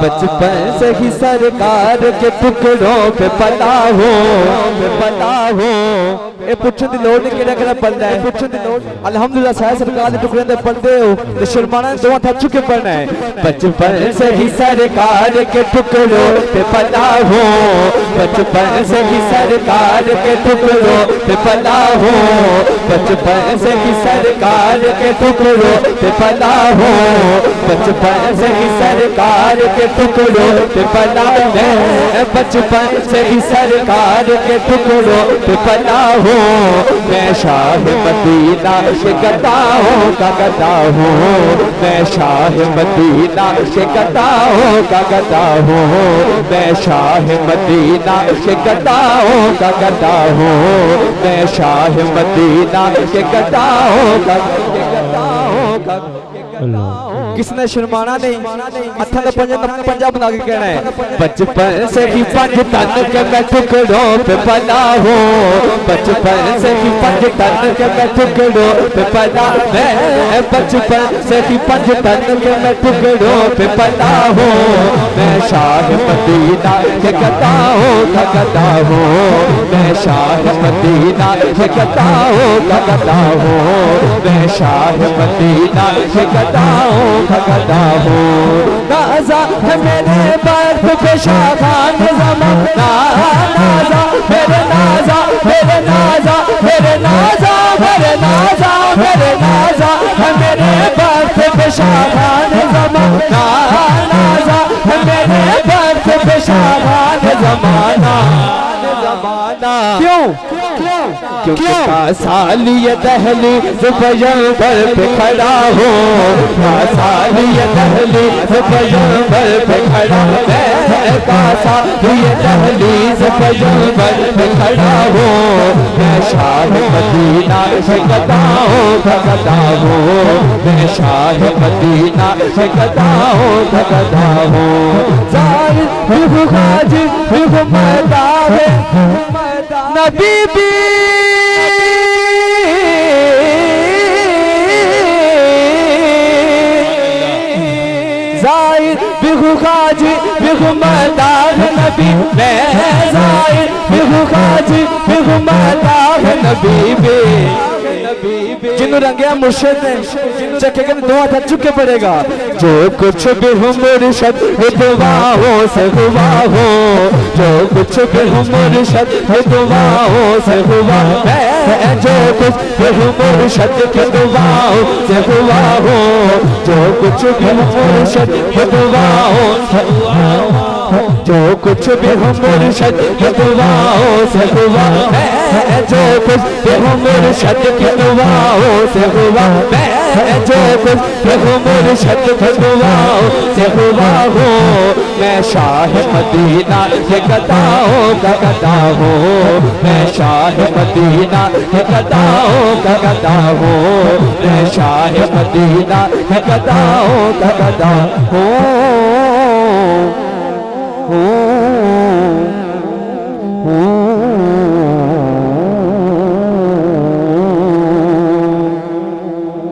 बचपन से ही सरकार के टुकड़ों पे पला हो ए पुछ दी लोड़ नहीं केड़ा केड़ा पढ़ना है पुछ दी लोड़ अल्हम्दुलिल्लाह साहब सरकार के टुकड़े अंदर पढ़ते हो तो शर्माना दो हाथ चुके पढ़ना है। बचपन से ही सरकार के टुकड़ों पे पला हो बचपन से ही सरकार के टुकड़ों पे पला हो बचपन से ही सरकार के टुकड़ों पे पला हो बचपन से ही सरकार के टुकड़ों पे पला है बचपन से ही सरकार के टुकड़ों पे पला हो मैं शाह मदीना के गदाओं का गदा हूँ मैं शाह मदीना के गदाओं का गदा हूँ मैं शाह मदीना के गदाओं का गदा हूँ मैं शाह मदीना के गदाओं का किसने शर्माना नहीं अच्छा तो पंजाब बना के कहना है। बचपन से ही पंज तन के मैं टुकड़ों पे पला हूँ बचपन से ही पंज तन के मैं टुकड़ों पे पला मैं बचपन से ही पंज तन के मैं टुकड़ों पे पला हूँ मैं शाह मदीना के गदाओं का गदा हूँ मैं शाह मदीना के गदाओं का गदा हूँ मैं शाह मदीना के गदाओं का गदा हूँ। नाज़ा है मेरे बर्फ पे शाखान ज़माना नाज़ा मेरे नाज़ा मेरे नाज़ा मेरे नाज़ा मेरे नाज़ा मेरे नाज़ा है मेरे बर्फ पे शाखान ज़माना नाज़ा है मेरे बर्फ पे शाखान ज़माना क्यों क्यों साली ये दहली ज़ुबैर पे खड़ा हो साली ये दहली ज़ुबैर पे खड़ा मैं साली ये दहली ज़ुबैर पे खड़ा हो मैं शाह मदीना के गदाओं का गदा हूँ मैं शाह मदीना के गदाओं का गदा हूँ। ज़ाहिर गाजी मैदान नबी भी ज़ाहिर बिगु गाजी बिगु मैदान नबी मैं ज़ाहिर बिगु गाजी बिगु मैदान नबी भी जिन्हों रंगया मुर्शिद ने चक्के के दो हाथ चुके पड़ेगा जो कुछ भी हो मुर्शिद दुआओं से हुआ हो जो कुछ भी हो मुर्शिद दुआओं से हुआ मैं जो कुछ भी हो मुर्शिद की दुआओं से हुआ हो जो कुछ भी हो मुर्शिद दुआओं से जो कुछ भी हो मुर्शिद दुआओं से हुआ मैं जो कुछ भी हो मुर्शिद की दुआओं से हुआ मैं जो कुछ भी हो मुर्शिद की दुआओं से हुआ हो मैं शाह मदीना के गदाओं का गदा हूँ मैं शाह मदीना के गदाओं का गदा हूँ मैं शाह मदीना के गदाओं का गदा हूँ।